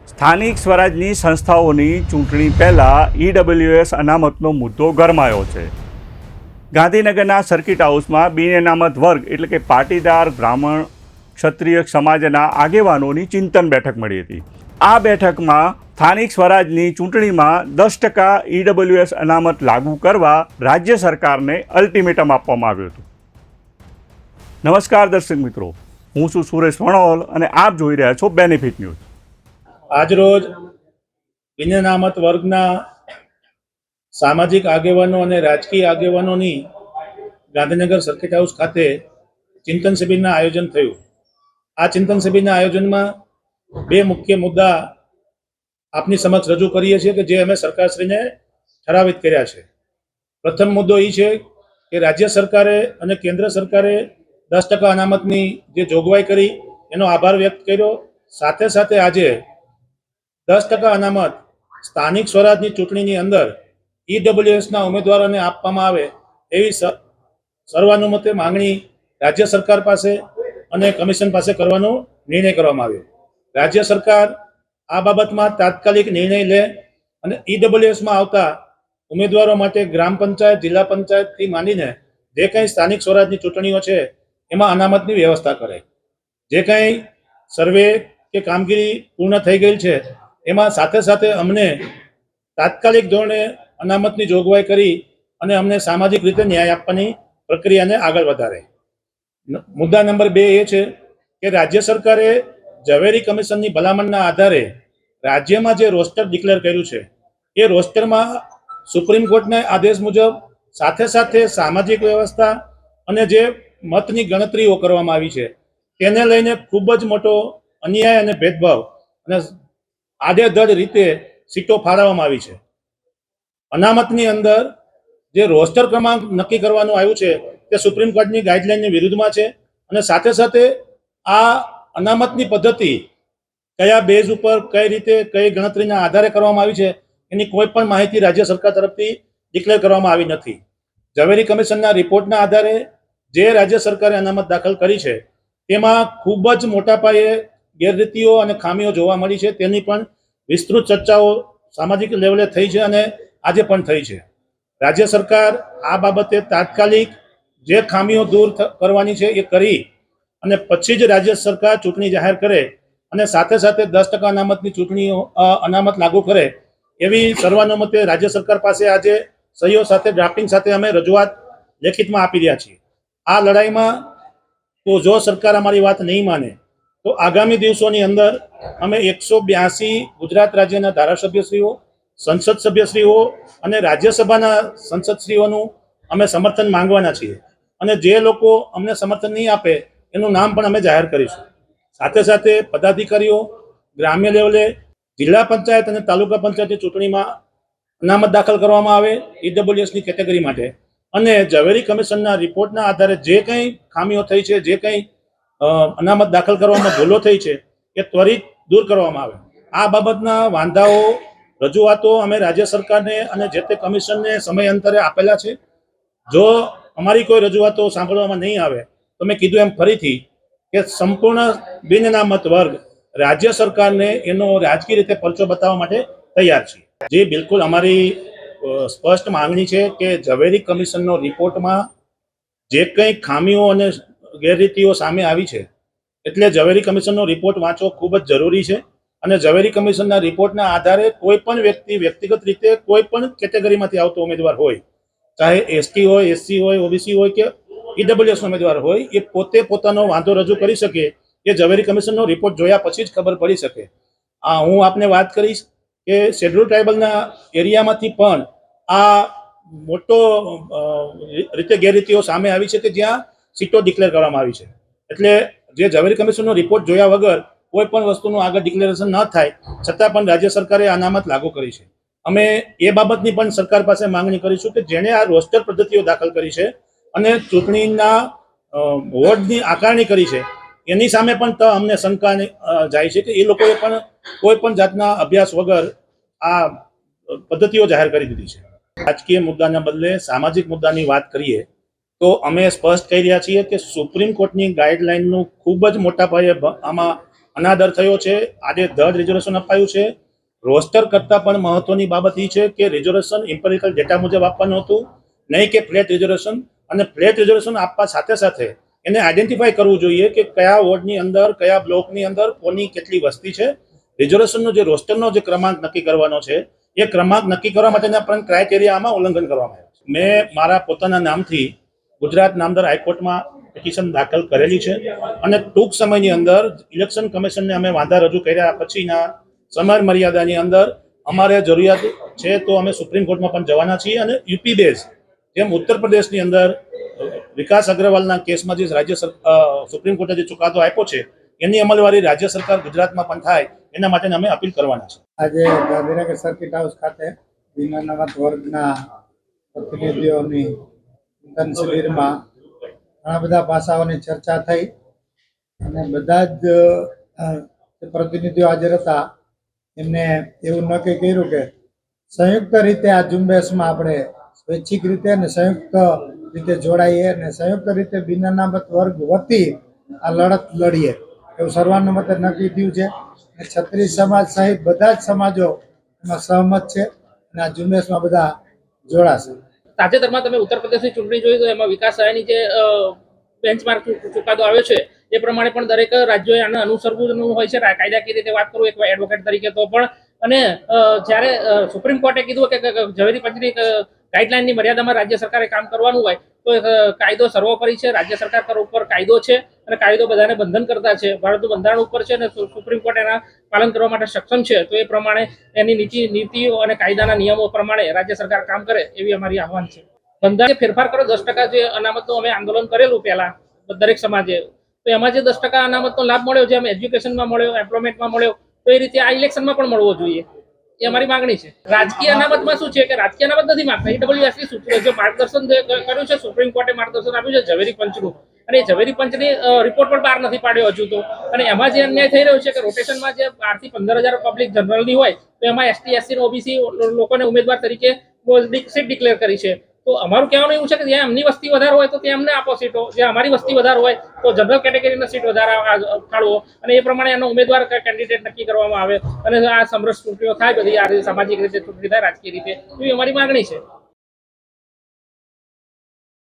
સ્થાનિક સ્વરાજની સંસ્થાઓની ચૂંટણી પહેલાં ઈડબ્લ્યુએસ અનામતનો મુદ્દો ગરમાયો છે. ગાંધીનગરના સર્કિટ હાઉસમાં બિન અનામત વર્ગ એટલે કે પાટીદાર, બ્રાહ્મણ, ક્ષત્રિય સમાજના આગેવાનોની ચિંતન બેઠક મળી હતી. આ બેઠકમાં સ્થાનિક સ્વરાજની ચૂંટણીમાં 10% ઈડબ્લ્યુએસ અનામત લાગુ કરવા રાજ્ય સરકારને અલ્ટિમેટમ આપવામાં આવ્યું હતું. નમસ્કાર દર્શક મિત્રો, હું છું સુરેશ વણોલ અને આપ જોઈ રહ્યા છો બેનિફિટ ન્યૂઝ. આજરોજ બિન અનામત વર્ગના સામાજિક આગેવાનો અને રાજકીય આગેવાનોની ગાંધીનગર સર્કિટ હાઉસ ખાતે ચિંતન શિબિરના આયોજન થયું. આ ચિંતન શિબિરના આયોજનમાં બે મુખ્ય મુદ્દા આપની સમક્ષ રજૂ કરીએ છીએ કે જે અમે સરકારશ્રીને ઠરાવિત કર્યા છે. પ્રથમ મુદ્દો એ છે કે રાજ્ય સરકારે અને કેન્દ્ર સરકારે 10% અનામતની જે જોગવાઈ કરી એનો આભાર વ્યક્ત કર્યો. સાથે સાથે આજે 10% અનામત સ્થાનિક સ્વરાજની ચૂંટણીની અંદર ઈડબ્લ્યુએસના ઉમેદવારોને આપવામાં આવે એવી સર્વાનુમતે માંગણી રાજ્ય સરકાર પાસે અને કમિશન પાસે કરવાનો નિર્ણય કરવામાં આવ્યો. રાજ્ય સરકાર આ બાબતમાં તાત્કાલિક નિર્ણય લે અને ઈડબ્લ્યુએસમાં આવતા ઉમેદવારો માટે ગ્રામ પંચાયત, જિલ્લા પંચાયતથી માંડીને જે કંઈ સ્થાનિક સ્વરાજની ચૂંટણીઓ છે એમાં અનામતની વ્યવસ્થા કરે. જે કંઈ સર્વે કે કામગીરી પૂર્ણ થઈ ગઈ છે એમાં સાથે સાથે અમને તાત્કાલિક ધોરણે અનામતની જોગવાઈ કરી અને અમને સામાજિક રીતે ન્યાય આપવાની પ્રક્રિયાને આગળ વધારે. મુદ્દા નંબર 2 એ છે કે રાજ્ય સરકારે ઝવેરી કમિશનની ભલામણના આધારે રાજ્યમાં જે રોસ્ટર ડિક્લેર કર્યું છે એ રોસ્ટરમાં સુપ્રીમ કોર્ટના આદેશ મુજબ સાથે સાથે સામાજિક વ્યવસ્થા અને જે મતની ગણતરીઓ કરવામાં આવી છે તેને લઈને ખૂબ જ મોટો અન્યાય અને ભેદભાવ અને આડેધડ રીતે સીટો ફાળવવામાં આવી છે. અનામતની અંદર જે રોસ્ટર ક્રમાંક નક્કી કરવાનું આવ્યું છે તે સુપ્રીમ કોર્ટની ગાઈડલાઈનની વિરુદ્ધમાં છે અને સાથે સાથે આ અનામતની પદ્ધતિ કયા બેઝ ઉપર કઈ રીતે કઈ ગણતરીના આધારે કરવામાં આવી છે એની કોઈ પણ માહિતી રાજ્ય સરકાર તરફથી ડિક્લેર કરવામાં આવી નથી. ઝવેરી કમિશનના રિપોર્ટના આધારે જે રાજ્ય સરકારે અનામત દાખલ કરી છે તેમાં ખૂબ જ મોટા પાયે ગેરરીતિઓ અને ખામીઓ જોવા મળી છે. તેની પણ વિસ્તૃત ચર્ચાઓ સામાજિક લેવલે થઈ છે અને આજે પણ થઈ છે. રાજ્ય સરકાર આ બાબતે તાત્કાલિક જે ખામીઓ દૂર કરવાની છે એ કરી અને પછી જ રાજ્ય સરકાર ચૂંટણી જાહેર કરે અને સાથે સાથે 10% અનામતની ચૂંટણીઓ અનામત લાગુ કરે એવી સર્વાનુમતે રાજ્ય સરકાર પાસે આજે સહીઓ સાથે ડ્રાફ્ટિંગ સાથે અમે રજૂઆત લેખિતમાં આપી રહ્યા છીએ. આ લડાઈમાં તો જો સરકાર અમારી વાત નહીં માને તો આગામી દિવસોની અંદર અમે 182 ગુજરાત રાજ્યના ધારાસભ્યશ્રીઓ, સંસદ સભ્યશ્રીઓ અને રાજ્યસભાના સંસદશ્રીઓનું અમે સમર્થન માંગવાના છીએ અને જે લોકો અમને સમર્થન નહીં આપે એનું નામ પણ અમે જાહેર કરીશું. સાથે સાથે પદાધિકારીઓ ગ્રામ્ય લેવલે જિલ્લા પંચાયત અને તાલુકા પંચાયતની ચૂંટણીમાં અનામત દાખલ કરવામાં આવે ઈડબ્લ્યુએસની કેટેગરી માટે અને ઝવેરી કમિશનના રિપોર્ટના આધારે જે કંઈ ખામીઓ થઈ છે, જે કંઈ અનામત દાખલ કરવામાં ભૂલો થઈ છે એ ત્વરિત દૂર કરવામાં આવે. આ બાબતના વાંધાઓ, રજૂઆતો અમે રાજ્ય સરકારને અને જે તે કમિશનને સમયાંતરે આપેલા છે. જો અમારી કોઈ રજૂઆતો સાંભળવામાં નહીં આવે તો મેં કીધું એમ ફરીથી કે સંપૂર્ણ બિન અનામત વર્ગ રાજ્ય સરકારને એનો રાજકીય રીતે પરચો બતાવવા માટે તૈયાર છે. જે બિલકુલ અમારી સ્પષ્ટ માંગણી છે કે ઝવેરી કમિશનનો રિપોર્ટમાં જે કંઈ ખામીઓ અને ગેરરીતિઓ સામે આવી છે એટલે ઝવેરી કમિશનનો રિપોર્ટ વાંચવો ખૂબ જ જરૂરી છે અને ઝવેરી કમિશનના રિપોર્ટના આધારે કોઈ પણ વ્યક્તિ વ્યક્તિગત રીતે કોઈ પણ કેટેગરીમાંથી આવતો ઉમેદવાર હોય, ચાહે એસટી હોય, એસસી હોય, ઓબીસી હોય કે ઈડબ્લ્યુએસનો ઉમેદવાર હોય, એ પોતે પોતાનો વાંધો રજૂ કરી શકે એ ઝવેરી કમિશનનો રિપોર્ટ જોયા પછી જ ખબર પડી શકે. હું આપને વાત કરીશ કે શેડ્યુલ ટ્રાઇબલના એરિયામાંથી પણ આ મોટો રીતે ગેરરીતિઓ સામે આવી છે કે જ્યાં સીટો ડિક્લેર કરવામાં આવી છે. એટલે જે ઝવેરી કમિશનનો રિપોર્ટ જોયા વગર કોઈ પણ વસ્તુનું આગળ ડિક્લેરેશન ન થાય છતાં પણ રાજ્ય સરકારે અનામત લાગુ કરી છે. અમે એ બાબતની પણ સરકાર પાસે માંગણી કરીશું કે જેણે આ રોસ્ટર પદ્ધતિઓ દાખલ કરી છે અને ચૂંટણીના વોર્ડની આકારણી કરી છે એની સામે પણ અમને શંકા જાય છે કે એ લોકોએ પણ કોઈ પણ જાતના અભ્યાસ વગર આ પદ્ધતિઓ જાહેર કરી દીધી છે. રાજકીય મુદ્દાના બદલે સામાજિક મુદ્દાની વાત કરીએ તો અમે સ્પષ્ટ કહી રહ્યા છીએ કે સુપ્રીમ કોર્ટની ગાઈડલાઈનનું ખૂબ જ મોટા પાયે આમાં અનાદર થયો છે. આજે દર્જ રિઝર્વેશન અપાયું છે. રોસ્ટર કરતાં પણ મહત્વની બાબત એ છે કે રિઝર્વેશન ઇમ્પેરિકલ ડેટા મુજબ આપવાનું હતું, નહીં કે ફ્લેટ રિઝર્વેશન. અને ફ્લેટ રિઝર્વેશન આપવા સાથે સાથે એને આઈડેન્ટિફાઈ કરવું જોઈએ કે કયા વોર્ડની અંદર, કયા બ્લોકની અંદર કોની કેટલી વસ્તી છે. રિઝર્વેશનનો જે રોસ્ટરનો જે ક્રમાંક નક્કી કરવાનો છે એ ક્રમાંક નક્કી કરવા માટેના પણ ક્રાઇટેરિયામાં ઉલ્લંઘન કરવામાં આવ્યું છે. મેં મારા પોતાના નામથી ગુજરાત નામદાર હાઈકોર્ટમાં પિટિશન દાખલ કરેલી છે અને ટૂંક સમયની અંદર ઇલેક્શન કમિશનને અમે વાંધા રજૂ કર્યા પછીના સમય મર્યાદાની અંદર અમારે જરૂરિયાત છે તો અમે સુપ્રીમ કોર્ટમાં પણ જવાના છીએ. અને યુપી બેઝ જેમ ઉત્તર પ્રદેશની અંદર વિકાસ અગ્રવાલના કેસમાં જે સુપ્રીમ કોર્ટે જે ચુકાદો આપ્યો છે એની અમલવારી રાજ્ય સરકાર ગુજરાતમાં પણ થાય એના માટે અમે અપીલ કરવાના છે. આજે ગાંધીનગર સર્કિટ હાઉસ ખાતે નિમ્નામત વર્ગના પ્રતિનિધિઓની ચિંતન શિબિરમાં ઘણા બધા પાસાઓની ચર્ચા થઈ અને બધા જ પ્રતિનિધિઓ હાજર હતા. એમને એવું નક્કી કર્યું કે સંયુક્ત રીતે આ ઝુંબેશમાં આપણે સ્વૈચ્છિક રીતે અને સંયુક્ત રીતે જોડાઈએ અને સંયુક્ત રીતે બિનઅનામત વર્ગ વતી આ લડત લડીએ એવું સર્વાનુમતે નક્કી થયું છે. ક્ષત્રિય સમાજ સહિત બધા જ સમાજો એમાં સહમત છે અને આ ઝુંબેશમાં બધા જોડાશે. તાજેતરમાં તમે ઉત્તર પ્રદેશની ચૂંટણી જોઈ તો એમાં વિકાસ સહાયની જે બેન્ચમાર્ક ચુકાદો આવ્યો છે એ પ્રમાણે પણ દરેક રાજ્યોએ આને અનુસરવું હોય છે. કાયદાકીય રીતે વાત કરું એક એડવોકેટ તરીકે તો પણ અને જ્યારે સુપ્રીમ કોર્ટે કીધું કે ઝવેરી પંચની ગાઈડલાઇનની મર્યાદામાં રાજ્ય સરકારે કામ કરવાનું હોય તો કાયદો સર્વોપરી છે. રાજ્ય સરકાર ઉપર કાયદો છે અને કાયદો બધાને બંધન કરતા છે. ભારતનું બંધારણ ઉપર છે અને સુપ્રીમ કોર્ટ એના પાલન કરવા માટે સક્ષમ છે. તો એ પ્રમાણે એની નીતિઓ અને કાયદાના નિયમો પ્રમાણે રાજ્ય સરકાર કામ કરે એવી અમારી આહવાન છે. બંધારણ ફેરફાર કરો 10% જે અનામતનું અમે આંદોલન કરેલું પહેલા દરેક સમાજે, તો એમાં જે 10% અનામતનો લાભ મળ્યો, જેમ એજ્યુકેશનમાં મળ્યો, એમ્પ્લોયમેન્ટમાં મળ્યો, તો એ રીતે આ ઇલેક્શનમાં પણ મળવો જોઈએ એ અમારી માંગણી છે. રાજકીય અનામતમાં શું છે કે રાજકીય અનામત નથી માંગતા. ઈડબ્લ્યુએસની સૂચના જે માર્ગદર્શન કર્યું છે, સુપ્રીમ કોર્ટે માર્ગદર્શન આપ્યું છે ઝવેરી પંચનું, અને એ ઝવેરી પંચની રિપોર્ટ પણ બહાર નથી પાડ્યો હજુ તો. અને એમાં જે અન્યાય થઈ રહ્યો છે કે રોટેશનમાં જે 12 થી 15,000 પબ્લિક જનરલની હોય તો એમાં એસટી, એસસી અને ઓબીસી લોકોને ઉમેદવાર તરીકે સીટ ડિક્લેર કરી છે. તો અમારું કહેવાનું એવું છે કે જ્યાં એમની વસ્તી વધારે હોય તો ત્યાં એમને આપો સીટો, જ્યાં અમારી વસ્તી વધારે હોય તો જનરલ કેટેગરીના સીટ વધારે ફાળવો અને એ પ્રમાણે એનો ઉમેદવાર કેન્ડિડેટ નક્કી કરવામાં આવે અને આ સમરસ ચૂંટણીઓ થાય બધી આ સામાજિક રીતે ચૂંટણી થાય રાજકીય રીતે, એવી અમારી માંગણી છે.